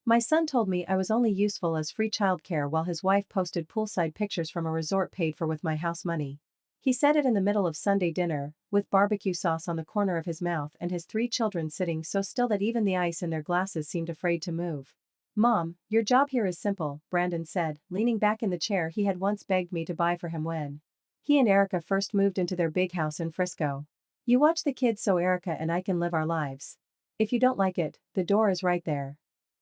My son told me I was only useful as free childcare while his wife posted poolside pictures from a resort paid for with my house money. He said it in the middle of Sunday dinner, with barbecue sauce on the corner of his mouth and his 3 children sitting so still that even the ice in their glasses seemed afraid to move. Mom, your job here is simple, Brandon said, leaning back in the chair he had once begged me to buy for him when he and Erica first moved into their big house in Frisco. You watch the kids so Erica and I can live our lives. If you don't like it, the door is right there.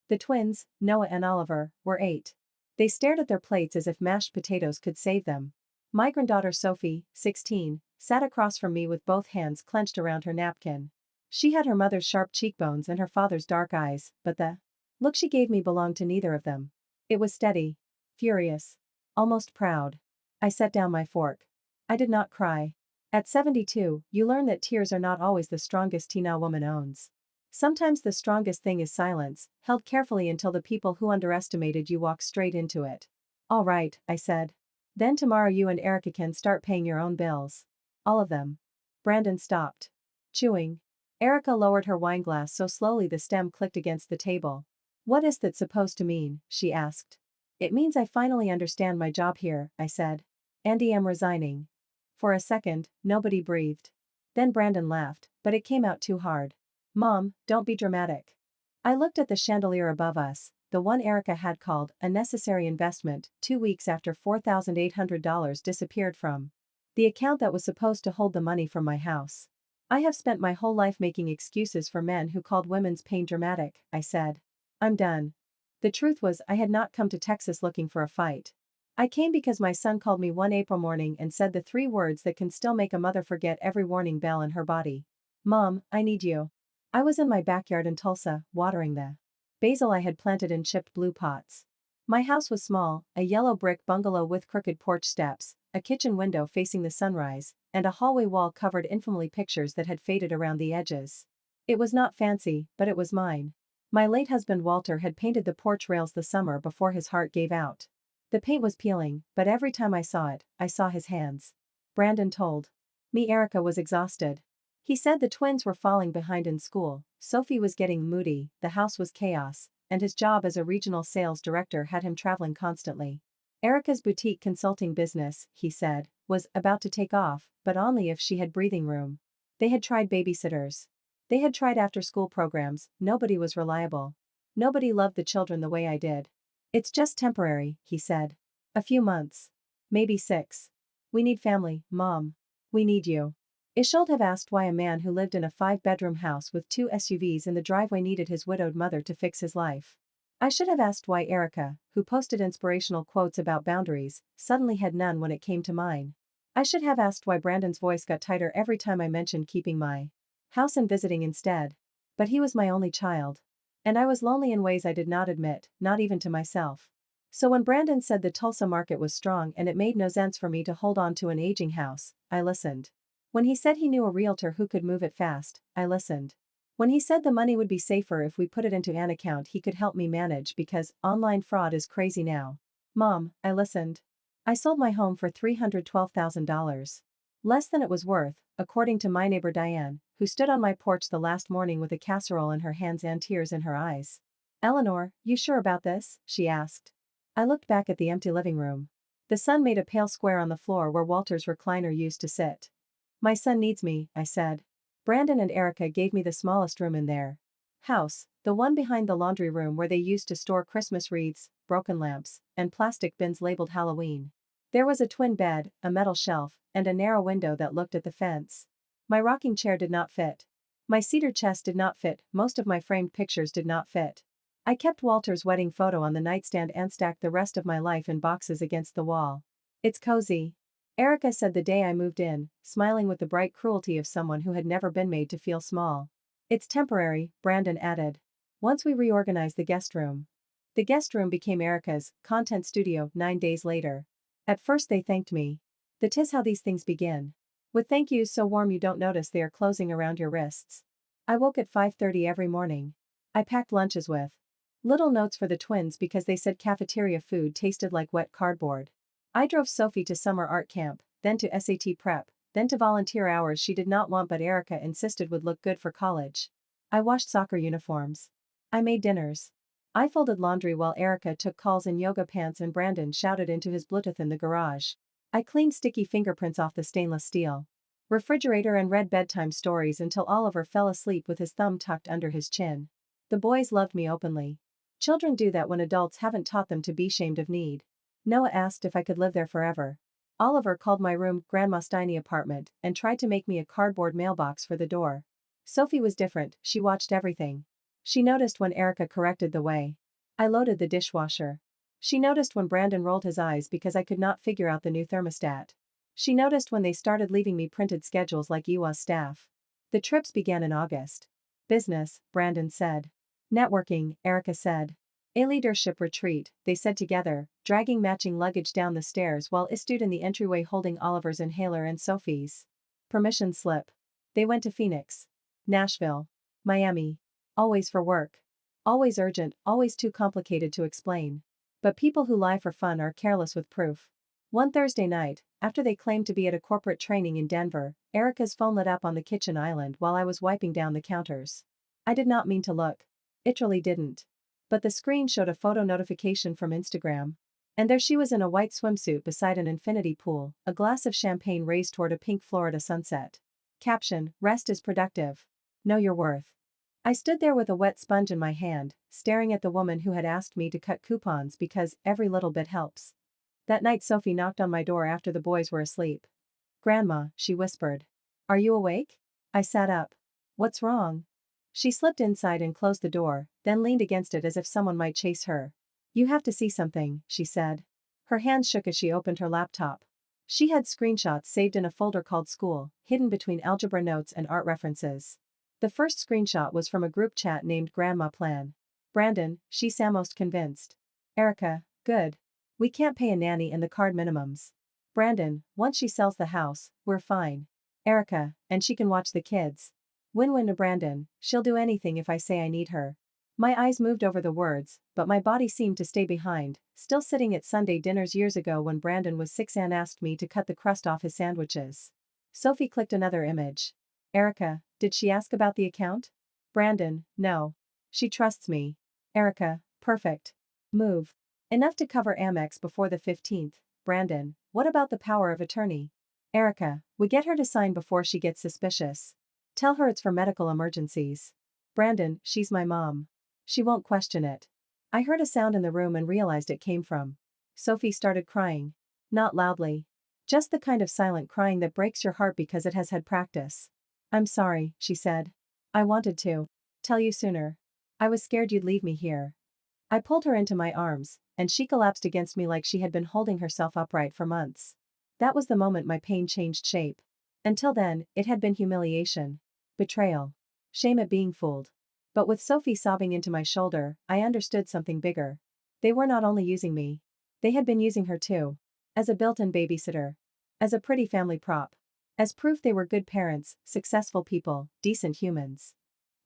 The twins, Noah and Oliver, were 8. They stared at their plates as if mashed potatoes could save them. My granddaughter Sophie, 16, sat across from me with both hands clenched around her napkin. She had her mother's sharp cheekbones and her father's dark eyes, but the look she gave me belonged to neither of them. It was steady, furious, almost proud. I set down my fork. I did not cry. At 72, you learn that tears are not always the strongest teen a woman owns. Sometimes the strongest thing is silence, held carefully until the people who underestimated you walk straight into it. All right, I said. Then tomorrow you and Erica can start paying your own bills. All of them. Brandon stopped chewing. Erica lowered her wineglass so slowly the stem clicked against the table. What is that supposed to mean? She asked. It means I finally understand my job here, I said. Andy, I'm resigning. For a second, nobody breathed. Then Brandon laughed, but it came out too hard. Mom, don't be dramatic. I looked at the chandelier above us, the one Erica had called a necessary investment, 2 weeks after $4,800 disappeared from the account that was supposed to hold the money from my house. I have spent my whole life making excuses for men who called women's pain dramatic, I said. I'm done. The truth was I had not come to Texas looking for a fight. I came because my son called me one April morning and said the 3 words that can still make a mother forget every warning bell in her body. Mom, I need you. I was in my backyard in Tulsa, watering the basil I had planted in chipped blue pots. My house was small, a yellow brick bungalow with crooked porch steps, a kitchen window facing the sunrise, and a hallway wall covered infamily pictures that had faded around the edges. It was not fancy, but it was mine. My late husband Walter had painted the porch rails the summer before his heart gave out. The paint was peeling, but every time I saw it, I saw his hands. Brandon told me Erica was exhausted. He said the twins were falling behind in school, Sophie was getting moody, the house was chaos, and his job as a regional sales director had him traveling constantly. Erica's boutique consulting business, he said, was about to take off, but only if she had breathing room. They had tried babysitters. They had tried after-school programs, nobody was reliable. Nobody loved the children the way I did. It's just temporary, he said. A few months. Maybe 6. We need family, Mom. We need you. I should have asked why a man who lived in a 5-bedroom house with 2 SUVs in the driveway needed his widowed mother to fix his life. I should have asked why Erica, who posted inspirational quotes about boundaries, suddenly had none when it came to mine. I should have asked why Brandon's voice got tighter every time I mentioned keeping my house and visiting instead. But he was my only child. And I was lonely in ways I did not admit, not even to myself. So when Brandon said the Tulsa market was strong and it made no sense for me to hold on to an aging house, I listened. When he said he knew a realtor who could move it fast, I listened. When he said the money would be safer if we put it into an account he could help me manage because online fraud is crazy now. Mom, I listened. I sold my home for $312,000. Less than it was worth, according to my neighbor Diane, who stood on my porch the last morning with a casserole in her hands and tears in her eyes. Eleanor, you sure about this? She asked. I looked back at the empty living room. The sun made a pale square on the floor where Walter's recliner used to sit. My son needs me, I said. Brandon and Erica gave me the smallest room in their house, the one behind the laundry room where they used to store Christmas wreaths, broken lamps, and plastic bins labeled Halloween. There was a twin bed, a metal shelf, and a narrow window that looked at the fence. My rocking chair did not fit. My cedar chest did not fit, most of my framed pictures did not fit. I kept Walter's wedding photo on the nightstand and stacked the rest of my life in boxes against the wall. It's cozy. Erica said the day I moved in, smiling with the bright cruelty of someone who had never been made to feel small. It's temporary, Brandon added. Once we reorganized the guest room. The guest room became Erica's content studio 9 days later. At first they thanked me. That is how these things begin. With thank yous so warm you don't notice they are closing around your wrists. I woke at 5:30 every morning. I packed lunches with little notes for the twins because they said cafeteria food tasted like wet cardboard. I drove Sophie to summer art camp, then to SAT prep, then to volunteer hours she did not want but Erica insisted would look good for college. I washed soccer uniforms. I made dinners. I folded laundry while Erica took calls in yoga pants and Brandon shouted into his Bluetooth in the garage. I cleaned sticky fingerprints off the stainless steel refrigerator and read bedtime stories until Oliver fell asleep with his thumb tucked under his chin. The boys loved me openly. Children do that when adults haven't taught them to be ashamed of need. Noah asked if I could live there forever. Oliver called my room Grandma's tiny apartment and tried to make me a cardboard mailbox for the door. Sophie was different, she watched everything. She noticed when Erica corrected the way I loaded the dishwasher. She noticed when Brandon rolled his eyes because I could not figure out the new thermostat. She noticed when they started leaving me printed schedules like Iwa's staff. The trips began in August. Business, Brandon said. Networking, Erica said. A leadership retreat, they said together, dragging matching luggage down the stairs while I stood in the entryway holding Oliver's inhaler and Sophie's permission slip. They went to Phoenix, Nashville, Miami. Always for work. Always urgent, always too complicated to explain. But people who lie for fun are careless with proof. One Thursday night, after they claimed to be at a corporate training in Denver, Erica's phone lit up on the kitchen island while I was wiping down the counters. I did not mean to look. It really didn't. But the screen showed a photo notification from Instagram. And there she was in a white swimsuit beside an infinity pool, a glass of champagne raised toward a pink Florida sunset. Caption: Rest is productive. Know your worth. I stood there with a wet sponge in my hand, staring at the woman who had asked me to cut coupons because every little bit helps. That night Sophie knocked on my door after the boys were asleep. Grandma, she whispered. Are you awake? I sat up. What's wrong? She slipped inside and closed the door, then leaned against it as if someone might chase her. You have to see something, she said. Her hands shook as she opened her laptop. She had screenshots saved in a folder called School, hidden between algebra notes and art references. The first screenshot was from a group chat named Grandma Plan. Brandon, she's almost convinced. Erica, good. We can't pay a nanny and the card minimums. Brandon, once she sells the house, we're fine. Erica, and she can watch the kids. Win-win to Brandon, she'll do anything if I say I need her. My eyes moved over the words, but my body seemed to stay behind, still sitting at Sunday dinners years ago when Brandon was 6 and asked me to cut the crust off his sandwiches. Sophie clicked another image. Erica, did she ask about the account? Brandon, no. She trusts me. Erica, perfect. Move. Enough to cover Amex before the 15th. Brandon, what about the power of attorney? Erica, we get her to sign before she gets suspicious. Tell her it's for medical emergencies. Brandon, she's my mom. She won't question it. I heard a sound in the room and realized it came from. Sophie started crying. Not loudly. Just the kind of silent crying that breaks your heart because it has had practice. I'm sorry, she said. I wanted to tell you sooner. I was scared you'd leave me here. I pulled her into my arms, and she collapsed against me like she had been holding herself upright for months. That was the moment my pain changed shape. Until then, it had been humiliation. Betrayal. Shame at being fooled. But with Sophie sobbing into my shoulder, I understood something bigger. They were not only using me. They had been using her too. As a built-in babysitter. As a pretty family prop. As proof they were good parents, successful people, decent humans.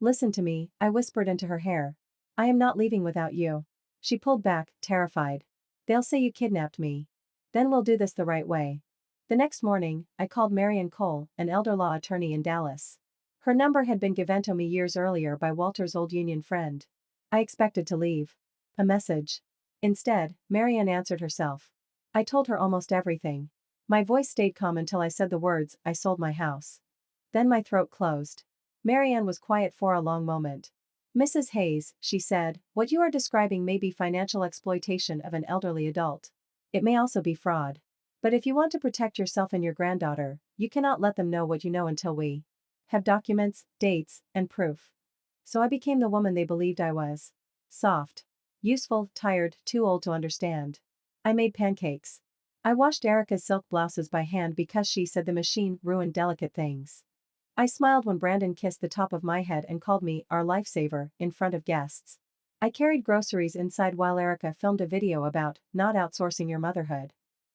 Listen to me, I whispered into her hair. I am not leaving without you. She pulled back, terrified. They'll say you kidnapped me. Then we'll do this the right way. The next morning, I called Marian Cole, an elder law attorney in Dallas. Her number had been given to me years earlier by Walter's old union friend. I expected to leave a message. Instead, Marian answered herself. I told her almost everything. My voice stayed calm until I said the words, I sold my house. Then my throat closed. Marian was quiet for a long moment. Mrs. Hayes, she said, what you are describing may be financial exploitation of an elderly adult. It may also be fraud. But if you want to protect yourself and your granddaughter, you cannot let them know what you know until we have documents, dates, and proof. So I became the woman they believed I was. Soft. Useful, tired, too old to understand. I made pancakes. I washed Erica's silk blouses by hand because she said the machine ruined delicate things. I smiled when Brandon kissed the top of my head and called me our lifesaver in front of guests. I carried groceries inside while Erica filmed a video about not outsourcing your motherhood.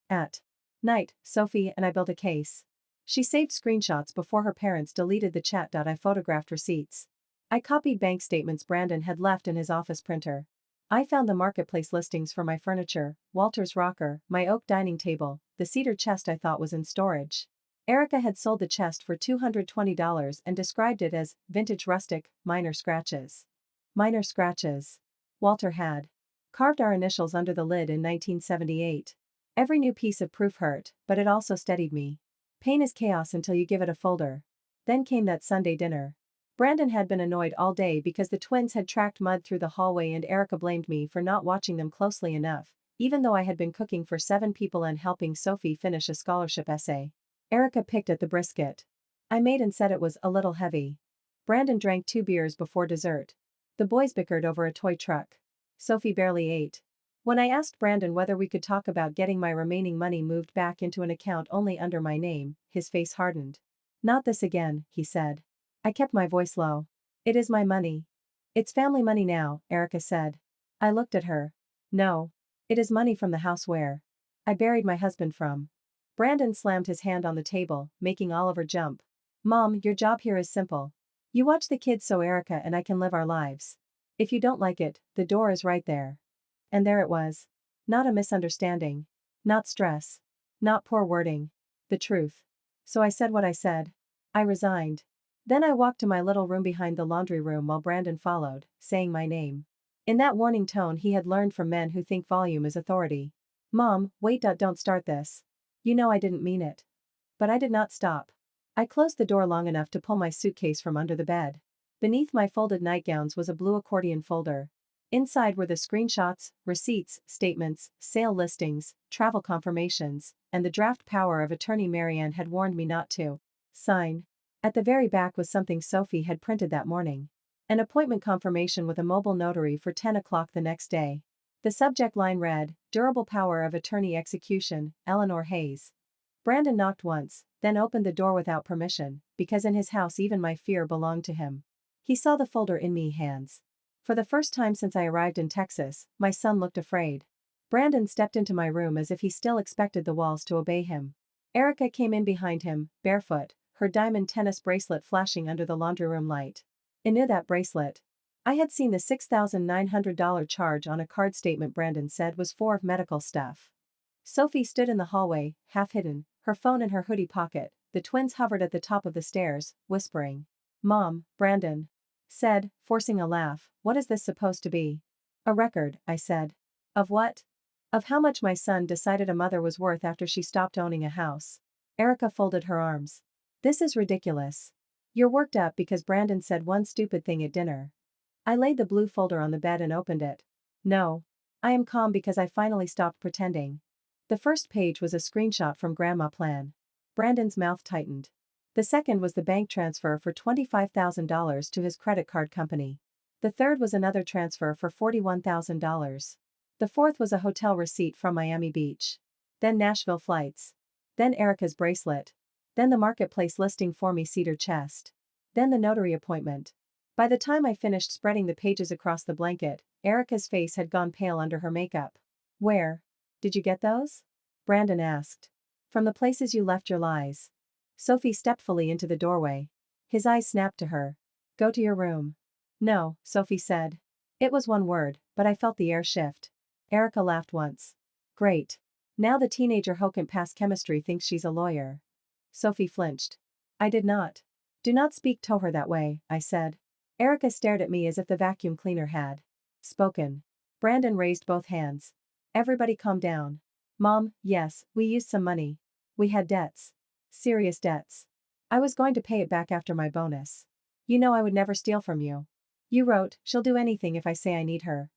At night, Sophie and I built a case. She saved screenshots before her parents deleted the chat. I photographed receipts. I copied bank statements Brandon had left in his office printer. I found the marketplace listings for my furniture, Walter's rocker, my oak dining table, the cedar chest I thought was in storage. Erica had sold the chest for $220 and described it as vintage rustic, minor scratches. Minor scratches. Walter had carved our initials under the lid in 1978. Every new piece of proof hurt, but it also steadied me. Pain is chaos until you give it a folder. Then came that Sunday dinner. Brandon had been annoyed all day because the twins had tracked mud through the hallway and Erica blamed me for not watching them closely enough, even though I had been cooking for 7 people and helping Sophie finish a scholarship essay. Erica picked at the brisket I made and said it was a little heavy. Brandon drank 2 beers before dessert. The boys bickered over a toy truck. Sophie barely ate. When I asked Brandon whether we could talk about getting my remaining money moved back into an account only under my name, his face hardened. Not this again, he said. I kept my voice low. It is my money. It's family money now, Erica said. I looked at her. No. It is money from the house where I buried my husband from. Brandon slammed his hand on the table, making Oliver jump. Mom, your job here is simple. You watch the kids so Erica and I can live our lives. If you don't like it, the door is right there. And there it was. Not a misunderstanding. Not stress. Not poor wording. The truth. So I said what I said. I resigned. Then I walked to my little room behind the laundry room while Brandon followed, saying my name. In that warning tone he had learned from men who think volume is authority. Mom, wait, don't start this. You know I didn't mean it. But I did not stop. I closed the door long enough to pull my suitcase from under the bed. Beneath my folded nightgowns was a blue accordion folder. Inside were the screenshots, receipts, statements, sale listings, travel confirmations, and the draft power of attorney Marianne had warned me not to sign. At the very back was something Sophie had printed that morning. An appointment confirmation with a mobile notary for 10 o'clock the next day. The subject line read, Durable Power of Attorney Execution, Eleanor Hayes. Brandon knocked once, then opened the door without permission, because in his house even my fear belonged to him. He saw the folder in me hands. For the first time since I arrived in Texas, my son looked afraid. Brandon stepped into my room as if he still expected the walls to obey him. Erica came in behind him, barefoot, her diamond tennis bracelet flashing under the laundry room light. I knew that bracelet. I had seen the $6,900 charge on a card statement Brandon said was for medical stuff. Sophie stood in the hallway, half hidden, her phone in her hoodie pocket. The twins hovered at the top of the stairs, whispering. Mom, Brandon said, forcing a laugh, what is this supposed to be? A record, I said. Of what? Of how much my son decided a mother was worth after she stopped owning a house. Erica folded her arms. This is ridiculous. You're worked up because Brandon said one stupid thing at dinner. I laid the blue folder on the bed and opened it. No. I am calm because I finally stopped pretending. The first page was a screenshot from Grandma Plan. Brandon's mouth tightened. The second was the bank transfer for $25,000 to his credit card company. The third was another transfer for $41,000. The fourth was a hotel receipt from Miami Beach. Then Nashville flights. Then Erica's bracelet. Then the marketplace listing for me cedar chest. Then the notary appointment. By the time I finished spreading the pages across the blanket, Erica's face had gone pale under her makeup. Where did you get those? Brandon asked. From the places you left your lies. Sophie stepped fully into the doorway. His eyes snapped to her. Go to your room. No, Sophie said. It was one word, but I felt the air shift. Erica laughed once. Great. Now the teenager who can't pass chemistry thinks she's a lawyer. Sophie flinched. I did not. Do not speak to her that way, I said. Erica stared at me as if the vacuum cleaner had spoken. Brandon raised both hands. Everybody calm down. Mom, yes, we used some money. We had debts. Serious debts. I was going to pay it back after my bonus. You know I would never steal from you. You wrote, she'll do anything if I say I need her.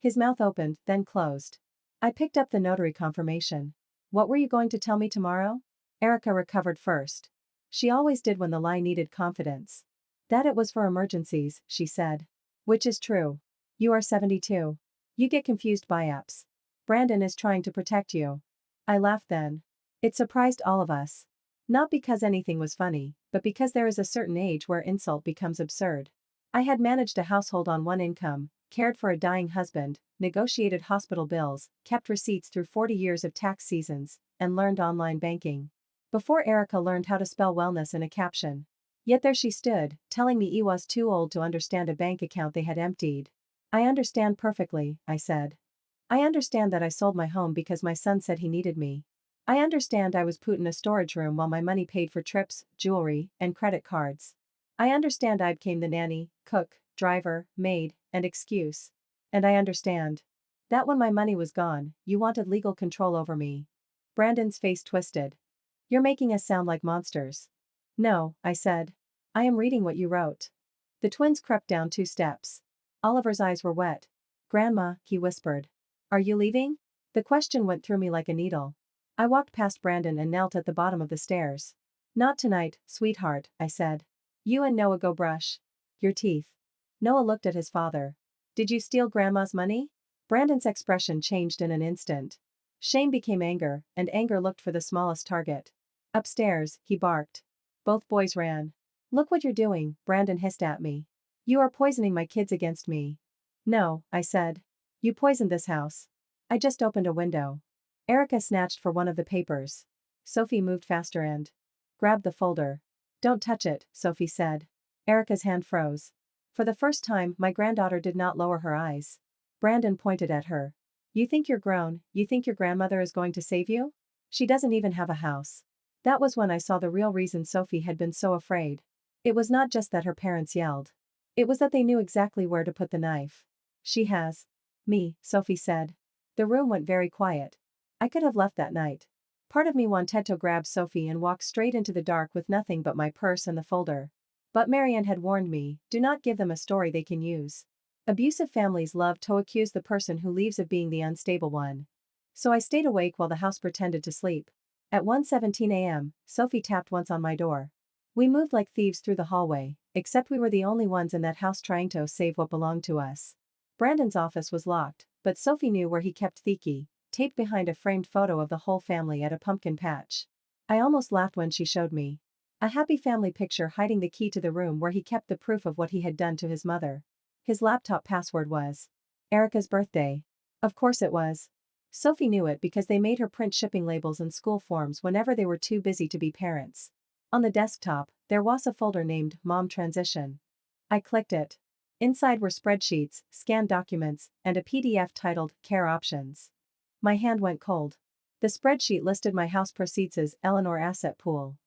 His mouth opened, then closed. I picked up the notary confirmation. What were you going to tell me tomorrow? Erica recovered first. She always did when the lie needed confidence. That it was for emergencies, she said. Which is true. You are 72. You get confused by apps. Brandon is trying to protect you. I laughed then. It surprised all of us. Not because anything was funny, but because there is a certain age where insult becomes absurd. I had managed a household on one income, cared for a dying husband, negotiated hospital bills, kept receipts through 40 years of tax seasons, and learned online banking. Before Erica learned how to spell wellness in a caption. Yet there she stood, telling me I was too old to understand a bank account they had emptied. I understand perfectly, I said. I understand that I sold my home because my son said he needed me. I understand I was put in a storage room while my money paid for trips, jewelry, and credit cards. I understand I became the nanny, cook, driver, maid, and excuse. And I understand. That when my money was gone, you wanted legal control over me. Brandon's face twisted. You're making us sound like monsters. No, I said. I am reading what you wrote. The twins crept down 2 steps. Oliver's eyes were wet. Grandma, he whispered. Are you leaving? The question went through me like a needle. I walked past Brandon and knelt at the bottom of the stairs. Not tonight, sweetheart, I said. You and Noah go brush your teeth. Noah looked at his father. Did you steal Grandma's money? Brandon's expression changed in an instant. Shame became anger, and anger looked for the smallest target. Upstairs, he barked. Both boys ran. Look what you're doing, Brandon hissed at me. You are poisoning my kids against me. No, I said. You poisoned this house. I just opened a window. Erica snatched for one of the papers. Sophie moved faster and grabbed the folder. Don't touch it, Sophie said. Erica's hand froze. For the first time, my granddaughter did not lower her eyes. Brandon pointed at her. You think you're grown, you think your grandmother is going to save you? She doesn't even have a house. That was when I saw the real reason Sophie had been so afraid. It was not just that her parents yelled. It was that they knew exactly where to put the knife. She has me, Sophie said. The room went very quiet. I could have left that night. Part of me wanted to grab Sophie and walk straight into the dark with nothing but my purse and the folder. But Marianne had warned me, do not give them a story they can use. Abusive families love to accuse the person who leaves of being the unstable one. So I stayed awake while the house pretended to sleep. At 1:17 a.m., Sophie tapped once on my door. We moved like thieves through the hallway, except we were the only ones in that house trying to save what belonged to us. Brandon's office was locked, but Sophie knew where he kept the key, taped behind a framed photo of the whole family at a pumpkin patch. I almost laughed when she showed me. A happy family picture hiding the key to the room where he kept the proof of what he had done to his mother. His laptop password was Erica's birthday. Of course it was. Sophie knew it because they made her print shipping labels and school forms whenever they were too busy to be parents. On the desktop, there was a folder named Mom Transition. I clicked it. Inside were spreadsheets, scanned documents, and a PDF titled Care Options. My hand went cold. The spreadsheet listed my house proceeds as Eleanor Asset Pool.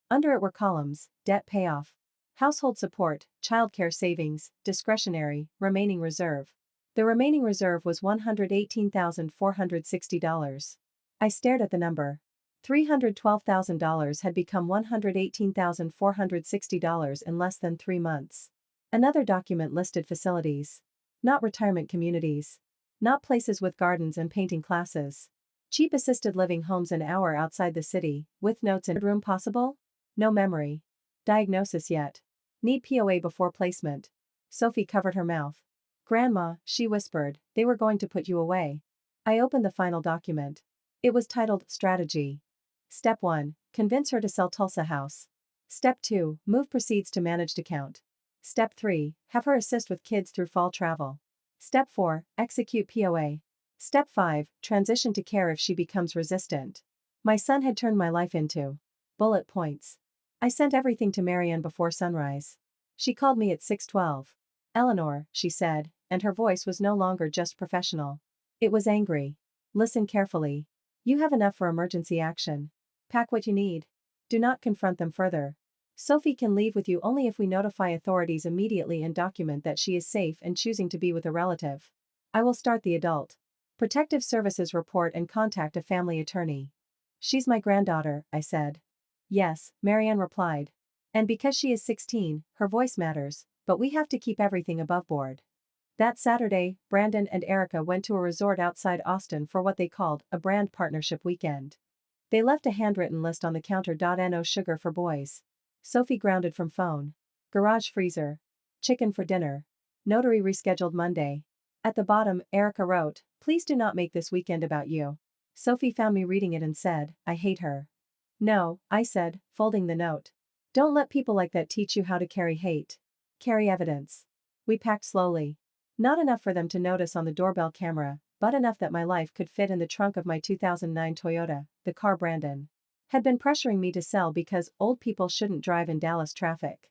Under it were columns: debt payoff, household support, childcare savings, discretionary, remaining reserve. The remaining reserve was $118,460. I stared at the number. $312,000 had become $118,460 in less than 3 months. Another document listed facilities. Not retirement communities. Not places with gardens and painting classes. Cheap assisted living homes an hour outside the city, with notes in room possible? No memory. Diagnosis yet. Need POA before placement. Sophie covered her mouth. Grandma, she whispered, they were going to put you away. I opened the final document. It was titled Strategy. Step 1. Convince her to sell Tulsa House. Step 2. Move proceeds to managed account. Step 3. Have her assist with kids through fall travel. Step 4. Execute POA. Step 5. Transition to care if she becomes resistant. My son had turned my life into bullet points. I sent everything to Marianne before sunrise. She called me at 6:12. Eleanor, she said, and her voice was no longer just professional. It was angry. Listen carefully. You have enough for emergency action. Pack what you need. Do not confront them further. Sophie can leave with you only if we notify authorities immediately and document that she is safe and choosing to be with a relative. I will start the adult protective services report and contact a family attorney. She's my granddaughter, I said. Yes, Marianne replied. And because she is 16, her voice matters, but we have to keep everything above board. That Saturday, Brandon and Erica went to a resort outside Austin for what they called a brand partnership weekend. They left a handwritten list on the counter. No sugar for boys. Sophie grounded from phone. Garage freezer. Chicken for dinner. Notary rescheduled Monday. At the bottom, Erica wrote, please do not make this weekend about you. Sophie found me reading it and said, I hate her. No, I said, folding the note. Don't let people like that teach you how to carry hate. Carry evidence. We packed slowly. Not enough for them to notice on the doorbell camera, but enough that my life could fit in the trunk of my 2009 Toyota, the car Brandon had been pressuring me to sell because old people shouldn't drive in Dallas traffic.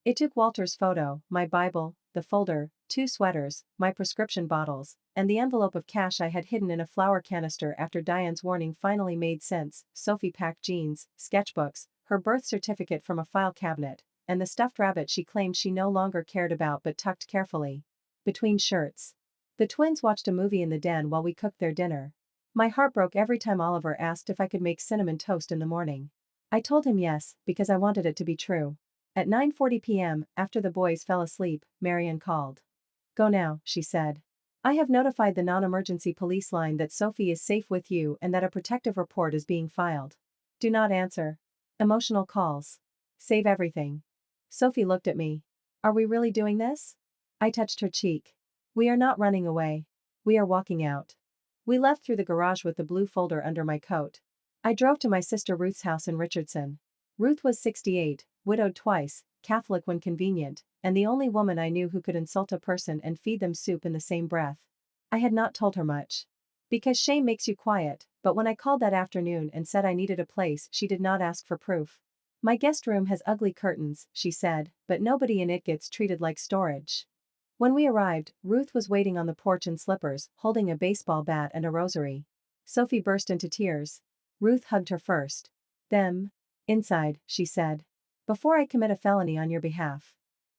It took Walter's photo, my Bible, the folder, 2 sweaters, my prescription bottles, and the envelope of cash I had hidden in a flour canister after Diane's warning finally made sense. Sophie packed jeans, sketchbooks, her birth certificate from a file cabinet, and the stuffed rabbit she claimed she no longer cared about but tucked carefully between shirts. The twins watched a movie in the den while we cooked their dinner. My heart broke every time Oliver asked if I could make cinnamon toast in the morning. I told him yes, because I wanted it to be true. At 9:40 p.m., after the boys fell asleep, Marianne called. Go now, she said. I have notified the non-emergency police line that Sophie is safe with you and that a protective report is being filed. Do not answer. Emotional calls. Save everything. Sophie looked at me. Are we really doing this? I touched her cheek. We are not running away. We are walking out. We left through the garage with the blue folder under my coat. I drove to my sister Ruth's house in Richardson. Ruth was 68, widowed twice, Catholic when convenient, and the only woman I knew who could insult a person and feed them soup in the same breath. I had not told her much. Because shame makes you quiet, but when I called that afternoon and said I needed a place, she did not ask for proof. My guest room has ugly curtains, she said, but nobody in it gets treated like storage. When we arrived, Ruth was waiting on the porch in slippers, holding a baseball bat and a rosary. Sophie burst into tears. Ruth hugged her first. Them. Inside, she said. Before I commit a felony on your behalf.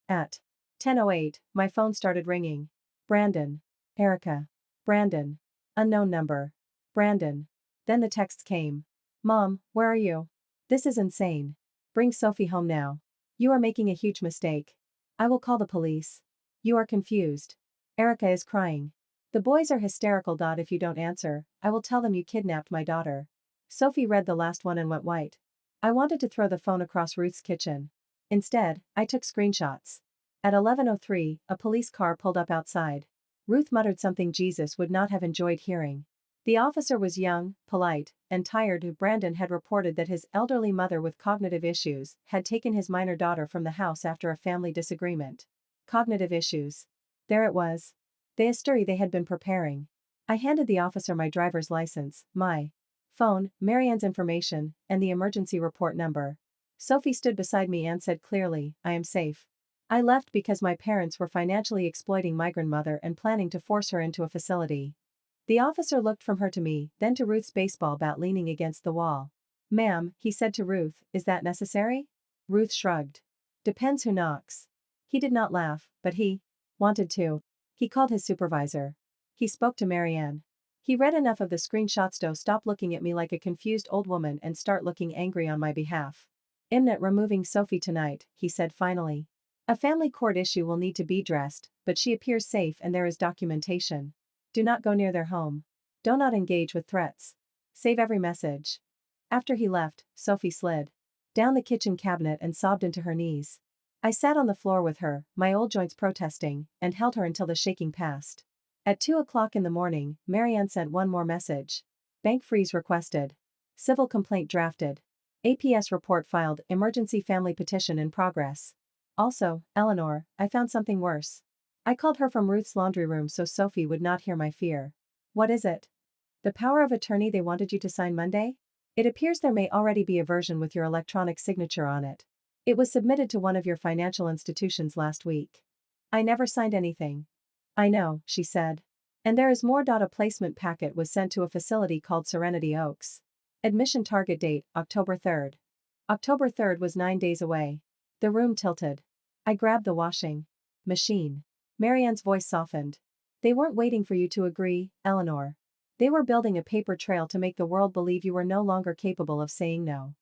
At 10:08, my phone started ringing. Brandon. Erica. Brandon. Unknown number. Brandon. Then the text came. Mom, where are you? This is insane. Bring Sophie home now. You are making a huge mistake. I will call the police. You are confused. Erica is crying. The boys are hysterical. If you don't answer, I will tell them you kidnapped my daughter. Sophie read the last one and went white. I wanted to throw the phone across Ruth's kitchen. Instead, I took screenshots. At 11:03, a police car pulled up outside. Ruth muttered something Jesus would not have enjoyed hearing. The officer was young, polite, and tired. Brandon had reported that his elderly mother with cognitive issues had taken his minor daughter from the house after a family disagreement. Cognitive issues. There it was. The story they had been preparing. I handed the officer my driver's license, my phone, Marianne's information, and the emergency report number. Sophie stood beside me and said clearly, I am safe. I left because my parents were financially exploiting my grandmother and planning to force her into a facility. The officer looked from her to me, then to Ruth's baseball bat leaning against the wall. Ma'am, he said to Ruth, is that necessary? Ruth shrugged. Depends who knocks. He did not laugh, but he wanted to. He called his supervisor. He spoke to Marianne. He read enough of the screenshots to stop looking at me like a confused old woman and start looking angry on my behalf. I'm not removing Sophie tonight, he said finally. A family court issue will need to be addressed, but she appears safe and there is documentation. Do not go near their home. Do not engage with threats. Save every message. After he left, Sophie slid down the kitchen cabinet and sobbed into her knees. I sat on the floor with her, my old joints protesting, and held her until the shaking passed. At 2 o'clock in the morning, Marianne sent one more message. Bank freeze requested. Civil complaint drafted. APS report filed, emergency family petition in progress. Also, Eleanor, I found something worse. I called her from Ruth's laundry room so Sophie would not hear my fear. What is it? The power of attorney they wanted you to sign Monday? It appears there may already be a version with your electronic signature on it. It was submitted to one of your financial institutions last week. I never signed anything. I know, she said. And there is more. A placement packet was sent to a facility called Serenity Oaks. Admission target date, October 3rd. October 3rd was 9 days away. The room tilted. I grabbed the washing machine. Marianne's voice softened. They weren't waiting for you to agree, Eleanor. They were building a paper trail to make the world believe you were no longer capable of saying no.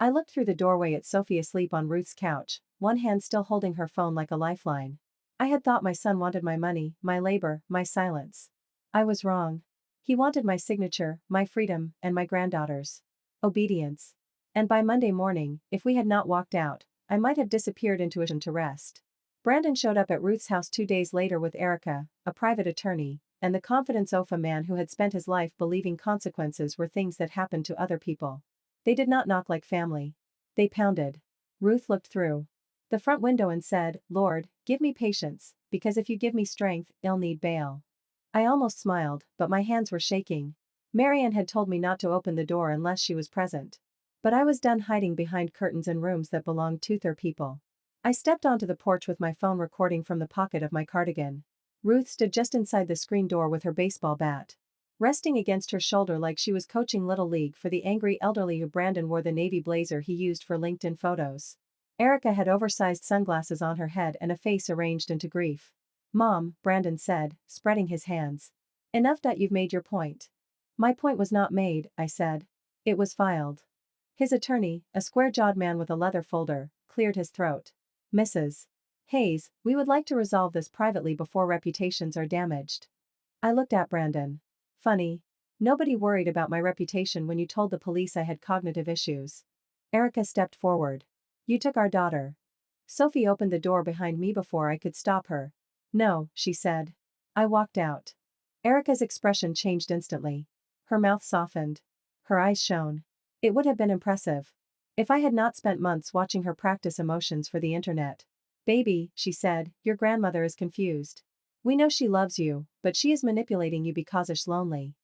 I looked through the doorway at Sophie asleep on Ruth's couch, one hand still holding her phone like a lifeline. I had thought my son wanted my money, my labor, my silence. I was wrong. He wanted my signature, my freedom, and my granddaughter's obedience. And by Monday morning, if we had not walked out, I might have disappeared into to rest. Brandon showed up at Ruth's house 2 days later with Erica, a private attorney, and the confidence of a man who had spent his life believing consequences were things that happened to other people. They did not knock like family. They pounded. Ruth looked through the front window and said, Lord, give me patience, because if you give me strength, I'll need bail. I almost smiled, but my hands were shaking. Marianne had told me not to open the door unless she was present. But I was done hiding behind curtains in rooms that belonged to their people. I stepped onto the porch with my phone recording from the pocket of my cardigan. Ruth stood just inside the screen door with her baseball bat resting against her shoulder like she was coaching Little League for the angry elderly who Brandon wore the navy blazer he used for LinkedIn photos. Erica had oversized sunglasses on her head and a face arranged into grief. Mom, Brandon said, spreading his hands. Enough that you've made your point. My point was not made, I said. It was filed. His attorney, a square-jawed man with a leather folder, cleared his throat. Mrs. Hayes, we would like to resolve this privately before reputations are damaged. I looked at Brandon. Funny. Nobody worried about my reputation when you told the police I had cognitive issues. Erica stepped forward. You took our daughter. Sophie opened the door behind me before I could stop her. No, she said. I walked out. Erica's expression changed instantly. Her mouth softened. Her eyes shone. It would have been impressive if I had not spent months watching her practice emotions for the internet. Baby, she said, your grandmother is confused. We know she loves you, but she is manipulating you because she's lonely.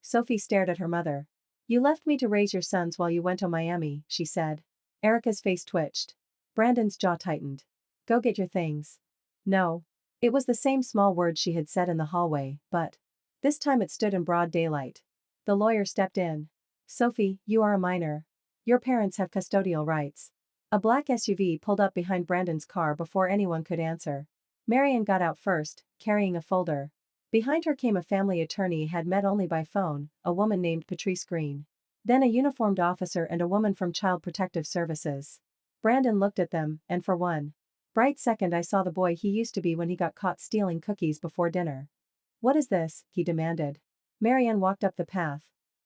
Sophie stared at her mother. You left me to raise your sons while you went to Miami, she said. Erica's face twitched. Brandon's jaw tightened. Go get your things. No. It was the same small words she had said in the hallway, but this time it stood in broad daylight. The lawyer stepped in. Sophie, you are a minor. Your parents have custodial rights. A black SUV pulled up behind Brandon's car before anyone could answer. Marian got out first, carrying a folder. Behind her came a family attorney had met only by phone, a woman named Patrice Green. Then a uniformed officer and a woman from Child Protective Services. Brandon looked at them, and for one bright second I saw the boy he used to be when he got caught stealing cookies before dinner. What is this? He demanded. Marian walked up the path.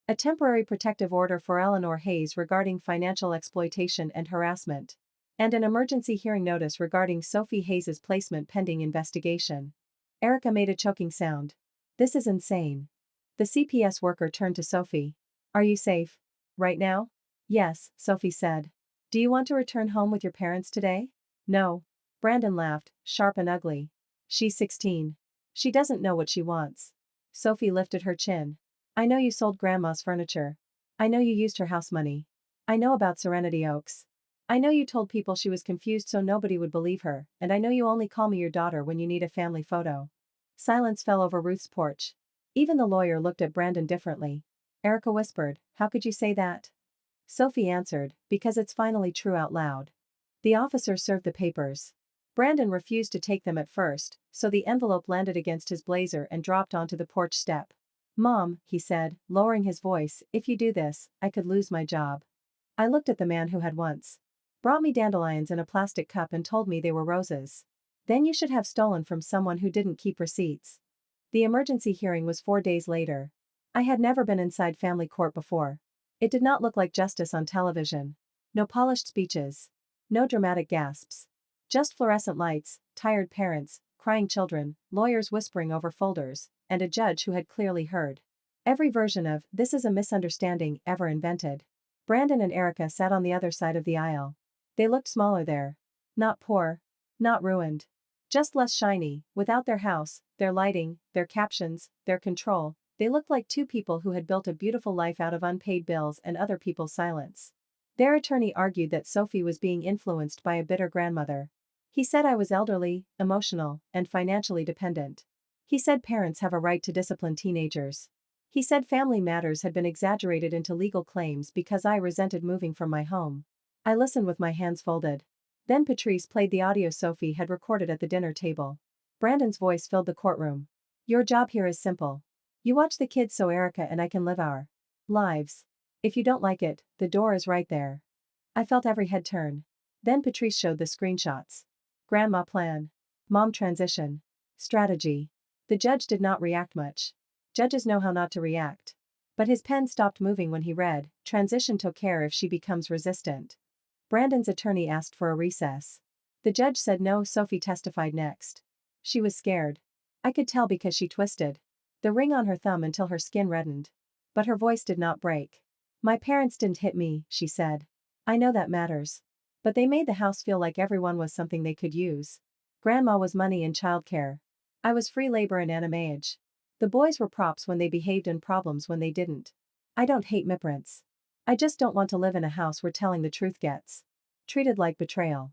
A temporary protective order for Eleanor Hayes regarding financial exploitation and harassment. And an emergency hearing notice regarding Sophie Hayes' placement pending investigation. Erica made a choking sound. This is insane. The CPS worker turned to Sophie. Are you safe? Right now? Yes, Sophie said. Do you want to return home with your parents today? No. Brandon laughed, sharp and ugly. She's 16. She doesn't know what she wants. Sophie lifted her chin. I know you sold Grandma's furniture. I know you used her house money. I know about Serenity Oaks. I know you told people she was confused so nobody would believe her, and I know you only call me your daughter when you need a family photo. Silence fell over Ruth's porch. Even the lawyer looked at Brandon differently. Erica whispered, how could you say that? Sophie answered, because it's finally true out loud. The officer served the papers. Brandon refused to take them at first, so the envelope landed against his blazer and dropped onto the porch step. Mom, he said, lowering his voice, if you do this, I could lose my job. I looked at the man who had once brought me dandelions in a plastic cup and told me they were roses. Then you should have stolen from someone who didn't keep receipts. The emergency hearing was 4 days later. I had never been inside family court before. It did not look like justice on television. No polished speeches. No dramatic gasps. Just fluorescent lights, tired parents, crying children, lawyers whispering over folders, and a judge who had clearly heard every version of "this is a misunderstanding" ever invented. Brandon and Erica sat on the other side of the aisle. They looked smaller there. Not poor. Not ruined. Just less shiny, without their house, their lighting, their captions, their control. They looked like two people who had built a beautiful life out of unpaid bills and other people's silence. Their attorney argued that Sophie was being influenced by a bitter grandmother. He said I was elderly, emotional, and financially dependent. He said parents have a right to discipline teenagers. He said family matters had been exaggerated into legal claims because I resented moving from my home. I listened with my hands folded. Then Patrice played the audio Sophie had recorded at the dinner table. Brandon's voice filled the courtroom. Your job here is simple. You watch the kids so Erica and I can live our lives. If you don't like it, the door is right there. I felt every head turn. Then Patrice showed the screenshots. Grandma plan. Mom transition. Strategy. The judge did not react much. Judges know how not to react. But his pen stopped moving when he read, transition took care if she becomes resistant. Brandon's attorney asked for a recess. The judge said no. Sophie testified next. She was scared. I could tell because she twisted the ring on her thumb until her skin reddened. But her voice did not break. My parents didn't hit me, she said. I know that matters. But they made the house feel like everyone was something they could use. Grandma was money and childcare. I was free labor and animage. The boys were props when they behaved and problems when they didn't. I don't hate migrants. I just don't want to live in a house where telling the truth gets treated like betrayal.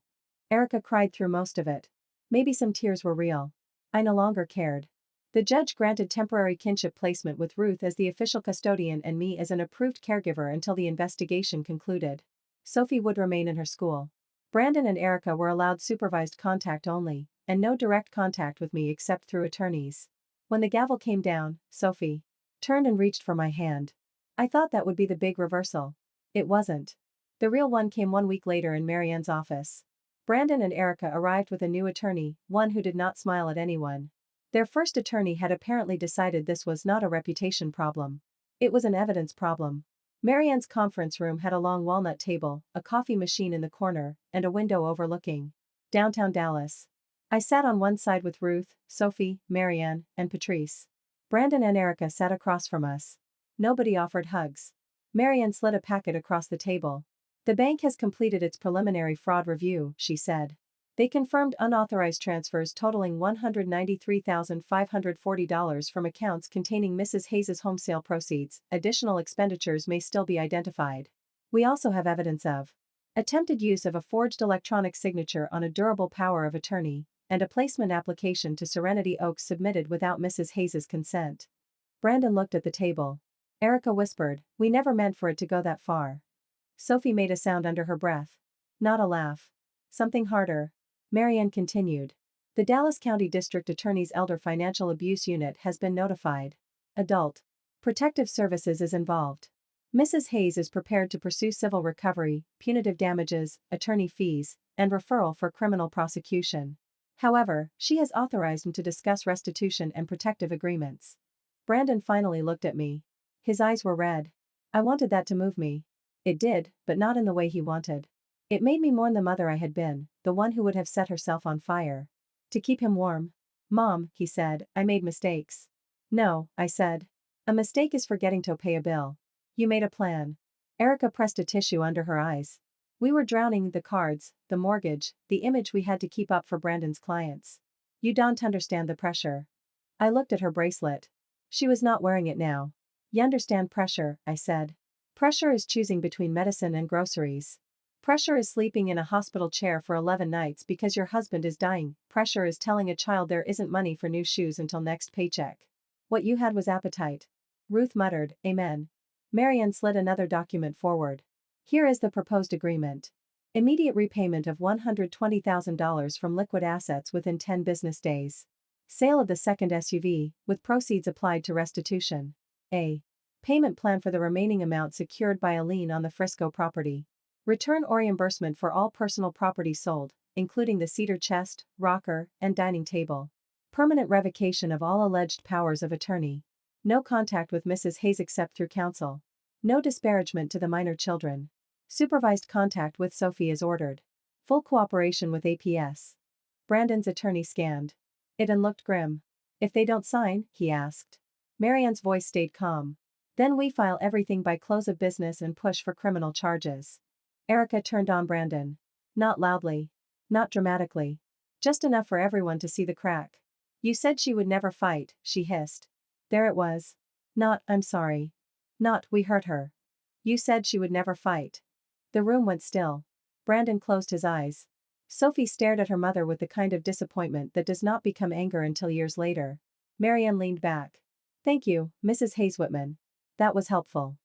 Erica cried through most of it. Maybe some tears were real. I no longer cared. The judge granted temporary kinship placement with Ruth as the official custodian and me as an approved caregiver until the investigation concluded. Sophie would remain in her school. Brandon and Erica were allowed supervised contact only, and no direct contact with me except through attorneys. When the gavel came down, Sophie turned and reached for my hand. I thought that would be the big reversal. It wasn't. The real one came 1 week later in Marianne's office. Brandon and Erica arrived with a new attorney, one who did not smile at anyone. Their first attorney had apparently decided this was not a reputation problem. It was an evidence problem. Marianne's conference room had a long walnut table, a coffee machine in the corner, and a window overlooking downtown Dallas. I sat on one side with Ruth, Sophie, Marianne, and Patrice. Brandon and Erica sat across from us. Nobody offered hugs. Marianne slid a packet across the table. The bank has completed its preliminary fraud review, she said. They confirmed unauthorized transfers totaling $193,540 from accounts containing Mrs. Hayes' home sale proceeds. Additional expenditures may still be identified. We also have evidence of attempted use of a forged electronic signature on a durable power of attorney, and a placement application to Serenity Oaks submitted without Mrs. Hayes' consent. Brandon looked at the table. Erica whispered, "We never meant for it to go that far." Sophie made a sound under her breath. Not a laugh. Something harder. Marianne continued. The Dallas County District Attorney's Elder Financial Abuse Unit has been notified. Adult Protective Services is involved. Mrs. Hayes is prepared to pursue civil recovery, punitive damages, attorney fees, and referral for criminal prosecution. However, she has authorized him to discuss restitution and protective agreements. Brandon finally looked at me. His eyes were red. I wanted that to move me. It did, but not in the way he wanted. It made me mourn the mother I had been, the one who would have set herself on fire to keep him warm. "Mom," he said, "I made mistakes." "No," I said. "A mistake is forgetting to pay a bill. You made a plan." Erica pressed a tissue under her eyes. We were drowning the cards, the mortgage, the image we had to keep up for Brandon's clients. "You don't understand the pressure." I looked at her bracelet. She was not wearing it now. "You understand pressure," I said. "Pressure is choosing between medicine and groceries. Pressure is sleeping in a hospital chair for 11 nights because your husband is dying. Pressure is telling a child there isn't money for new shoes until next paycheck. What you had was appetite." Ruth muttered, "Amen." Marianne slid another document forward. "Here is the proposed agreement. Immediate repayment of $120,000 from liquid assets within 10 business days. Sale of the second SUV, with proceeds applied to restitution. A payment plan for the remaining amount secured by a lien on the Frisco property. Return or reimbursement for all personal property sold, including the cedar chest, rocker, and dining table. Permanent revocation of all alleged powers of attorney. No contact with Mrs. Hayes except through counsel. No disparagement to the minor children. Supervised contact with Sophie is ordered. Full cooperation with APS." Brandon's attorney scanned it and looked grim. "If they don't sign?" he asked. Marianne's voice stayed calm. "Then we file everything by close of business and push for criminal charges." Erica turned on Brandon. Not loudly. Not dramatically. Just enough for everyone to see the crack. "You said she would never fight," she hissed. There it was. Not, "I'm sorry." Not, "We hurt her." You said she would never fight. The room went still. Brandon closed his eyes. Sophie stared at her mother with the kind of disappointment that does not become anger until years later. Marianne leaned back. "Thank you, Mrs. Hayes Whitman. That was helpful."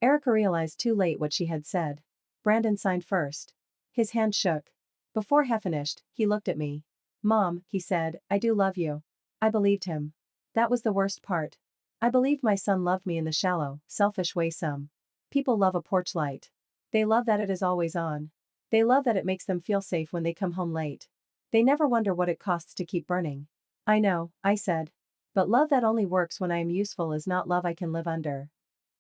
Erica realized too late what she had said. Brandon signed first. His hand shook. Before he finished, he looked at me. "Mom," he said, "I do love you." I believed him. That was the worst part. I believed my son loved me in the shallow, selfish way some people love a porch light. They love that it is always on. They love that it makes them feel safe when they come home late. They never wonder what it costs to keep burning. "I know," I said. "But love that only works when I am useful is not love I can live under."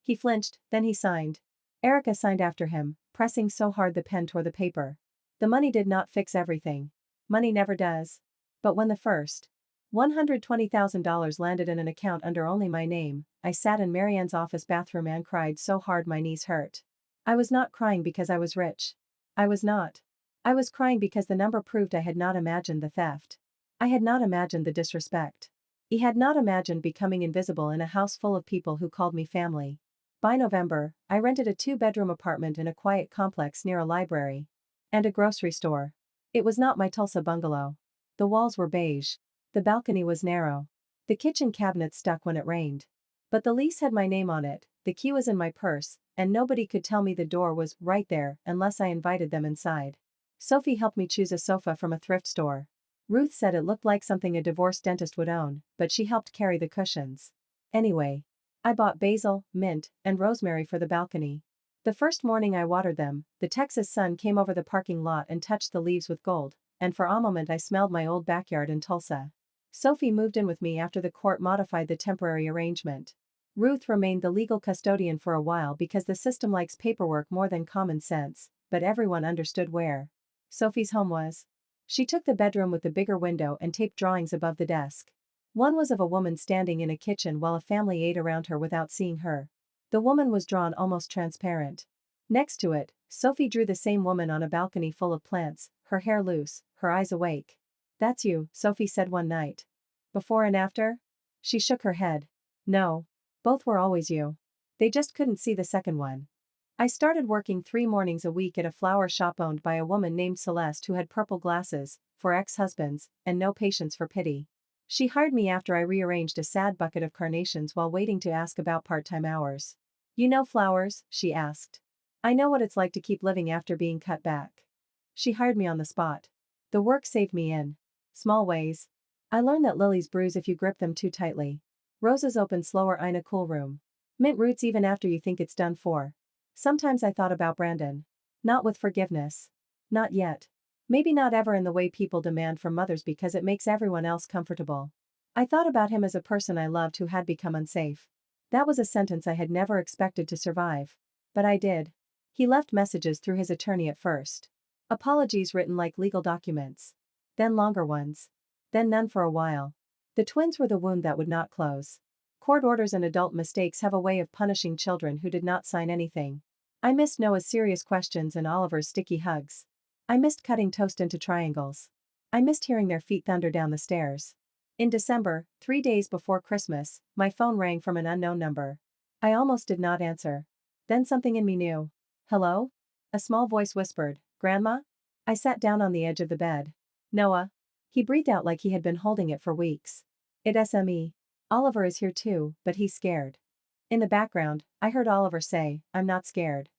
He flinched, then he signed. Erica signed after him, pressing so hard the pen tore the paper. The money did not fix everything. Money never does. But when the first $120,000 landed in an account under only my name, I sat in Marianne's office bathroom and cried so hard my knees hurt. I was not crying because I was rich. I was not. I was crying because the number proved I had not imagined the theft. I had not imagined the disrespect. I had not imagined becoming invisible in a house full of people who called me family. By November, I rented a 2-bedroom apartment in a quiet complex near a library and a grocery store. It was not my Tulsa bungalow. The walls were beige. The balcony was narrow. The kitchen cabinet stuck when it rained. But the lease had my name on it, the key was in my purse, and nobody could tell me the door was right there unless I invited them inside. Sophie helped me choose a sofa from a thrift store. Ruth said it looked like something a divorced dentist would own, but she helped carry the cushions. Anyway, I bought basil, mint, and rosemary for the balcony. The first morning I watered them, the Texas sun came over the parking lot and touched the leaves with gold, and for a moment I smelled my old backyard in Tulsa. Sophie moved in with me after the court modified the temporary arrangement. Ruth remained the legal custodian for a while because the system likes paperwork more than common sense, but everyone understood where Sophie's home was. She took the bedroom with the bigger window and taped drawings above the desk. One was of a woman standing in a kitchen while a family ate around her without seeing her. The woman was drawn almost transparent. Next to it, Sophie drew the same woman on a balcony full of plants, her hair loose, her eyes awake. "That's you," Sophie said one night. "Before and after?" She shook her head. "No. Both were always you. They just couldn't see the second one." I started working 3 mornings a week at a flower shop owned by a woman named Celeste who had purple glasses, for ex-husbands, and no patience for pity. She hired me after I rearranged a sad bucket of carnations while waiting to ask about part-time hours. "You know flowers?" she asked. "I know what it's like to keep living after being cut back." She hired me on the spot. The work saved me in small ways. I learned that lilies bruise if you grip them too tightly. Roses open slower in a cool room. Mint roots even after you think it's done for. Sometimes I thought about Brandon. Not with forgiveness. Not yet. Maybe not ever in the way people demand from mothers because it makes everyone else comfortable. I thought about him as a person I loved who had become unsafe. That was a sentence I had never expected to survive. But I did. He left messages through his attorney at first. Apologies written like legal documents. Then longer ones. Then none for a while. The twins were the wound that would not close. Court orders and adult mistakes have a way of punishing children who did not sign anything. I missed Noah's serious questions and Oliver's sticky hugs. I missed cutting toast into triangles. I missed hearing their feet thunder down the stairs. In December, 3 days before Christmas, my phone rang from an unknown number. I almost did not answer. Then something in me knew. "Hello?" A small voice whispered, "Grandma?" I sat down on the edge of the bed. "Noah." He breathed out like he had been holding it for weeks. "It's me. Oliver is here too, but he's scared." In the background, I heard Oliver say, "I'm not scared."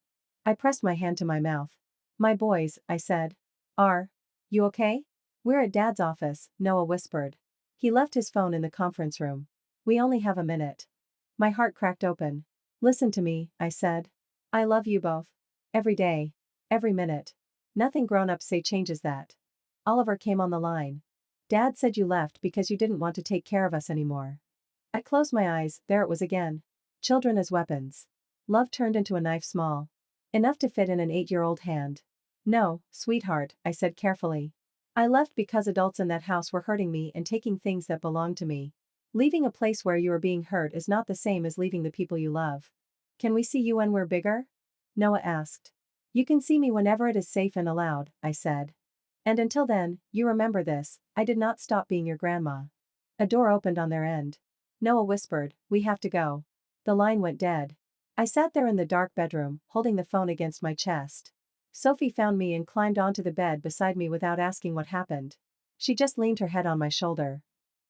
I pressed my hand to my mouth. "My boys," I said. "Are you okay?" "We're at Dad's office," Noah whispered. He left his phone in the conference room. "We only have a minute." My heart cracked open. "Listen to me," I said. "I love you both. Every day. Every minute. Nothing grown-ups say changes that." Oliver came on the line. "Dad said you left because you didn't want to take care of us anymore." I closed my eyes, there it was again. Children as weapons. Love turned into a knife small enough to fit in an 8-year-old hand. "No, sweetheart," I said carefully. "I left because adults in that house were hurting me and taking things that belonged to me. Leaving a place where you are being hurt is not the same as leaving the people you love." "Can we see you when we're bigger?" Noah asked. "You can see me whenever it is safe and allowed," I said. "And until then, you remember this, I did not stop being your grandma." A door opened on their end. Noah whispered, "We have to go." The line went dead. I sat there in the dark bedroom, holding the phone against my chest. Sophie found me and climbed onto the bed beside me without asking what happened. She just leaned her head on my shoulder.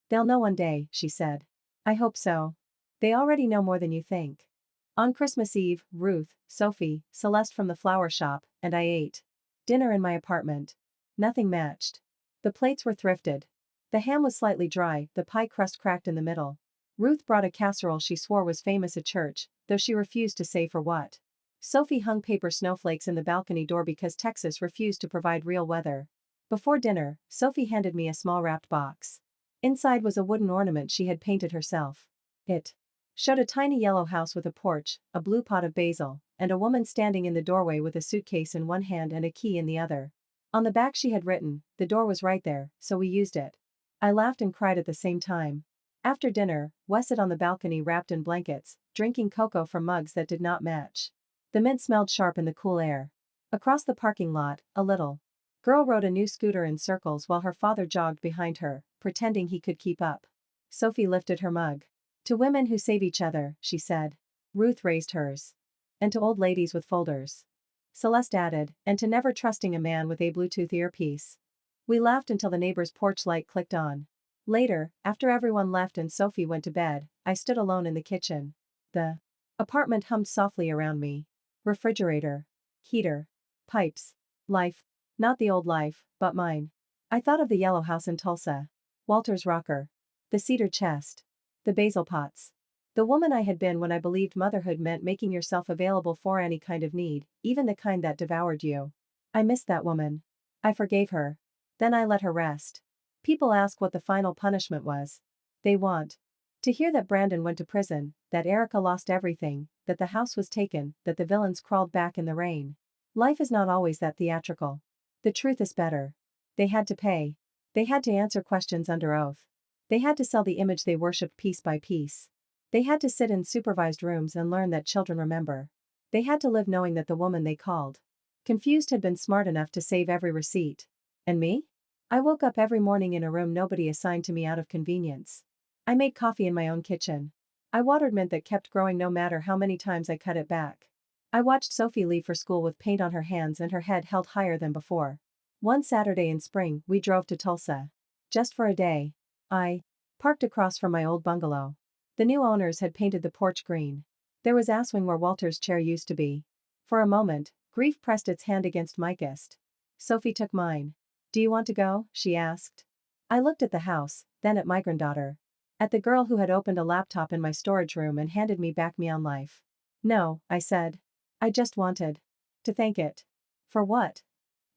"They'll know one day," she said. "I hope so. They already know more than you think." On Christmas Eve, Ruth, Sophie, Celeste from the flower shop, and I ate dinner in my apartment. Nothing matched. The plates were thrifted. The ham was slightly dry, the pie crust cracked in the middle. Ruth brought a casserole she swore was famous at church, though she refused to say for what. Sophie hung paper snowflakes in the balcony door because Texas refused to provide real weather. Before dinner, Sophie handed me a small wrapped box. Inside was a wooden ornament she had painted herself. It showed a tiny yellow house with a porch, a blue pot of basil, and a woman standing in the doorway with a suitcase in one hand and a key in the other. On the back she had written, "The door was right there, so we used it." I laughed and cried at the same time. After dinner, Wes sat on the balcony wrapped in blankets, drinking cocoa from mugs that did not match. The mint smelled sharp in the cool air. Across the parking lot, a little girl rode a new scooter in circles while her father jogged behind her, pretending he could keep up. Sophie lifted her mug. "To women who save each other," she said. Ruth raised hers. "And to old ladies with folders." Celeste added, "And to never trusting a man with a Bluetooth earpiece." We laughed until the neighbor's porch light clicked on. Later, after everyone left and Sophie went to bed, I stood alone in the kitchen. The apartment hummed softly around me. Refrigerator. Heater. Pipes. Life. Not the old life, but mine. I thought of the yellow house in Tulsa. Walter's rocker. The cedar chest. The basil pots. The woman I had been when I believed motherhood meant making yourself available for any kind of need, even the kind that devoured you. I missed that woman. I forgave her. Then I let her rest. People ask what the final punishment was. They want to hear that Brandon went to prison, that Erica lost everything, that the house was taken, that the villains crawled back in the rain. Life is not always that theatrical. The truth is better. They had to pay. They had to answer questions under oath. They had to sell the image they worshipped piece by piece. They had to sit in supervised rooms and learn that children remember. They had to live knowing that the woman they called confused had been smart enough to save every receipt. And me? I woke up every morning in a room nobody assigned to me out of convenience. I made coffee in my own kitchen. I watered mint that kept growing no matter how many times I cut it back. I watched Sophie leave for school with paint on her hands and her head held higher than before. One Saturday in spring, we drove to Tulsa. Just for a day. I parked across from my old bungalow. The new owners had painted the porch green. There was asswing where Walter's chair used to be. For a moment, grief pressed its hand against my fist. Sophie took mine. "Do you want to go?" she asked. I looked at the house, then at my granddaughter. At the girl who had opened a laptop in my storage room and handed me back Meow Life. "No," I said. "I just wanted to thank it." "For what?"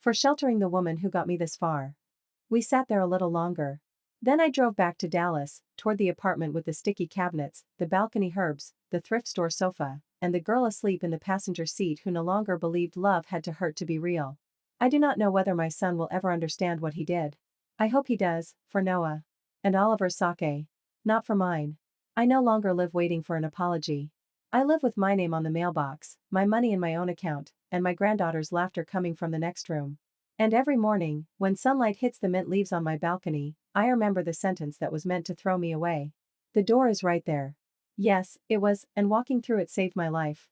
"For sheltering the woman who got me this far." We sat there a little longer. Then I drove back to Dallas, toward the apartment with the sticky cabinets, the balcony herbs, the thrift store sofa, and the girl asleep in the passenger seat who no longer believed love had to hurt to be real. I do not know whether my son will ever understand what he did. I hope he does, for Noah. And Oliver's sake. Not for mine. I no longer live waiting for an apology. I live with my name on the mailbox, my money in my own account, and my granddaughter's laughter coming from the next room. And every morning, when sunlight hits the mint leaves on my balcony, I remember the sentence that was meant to throw me away. The door is right there. Yes, it was, and walking through it saved my life.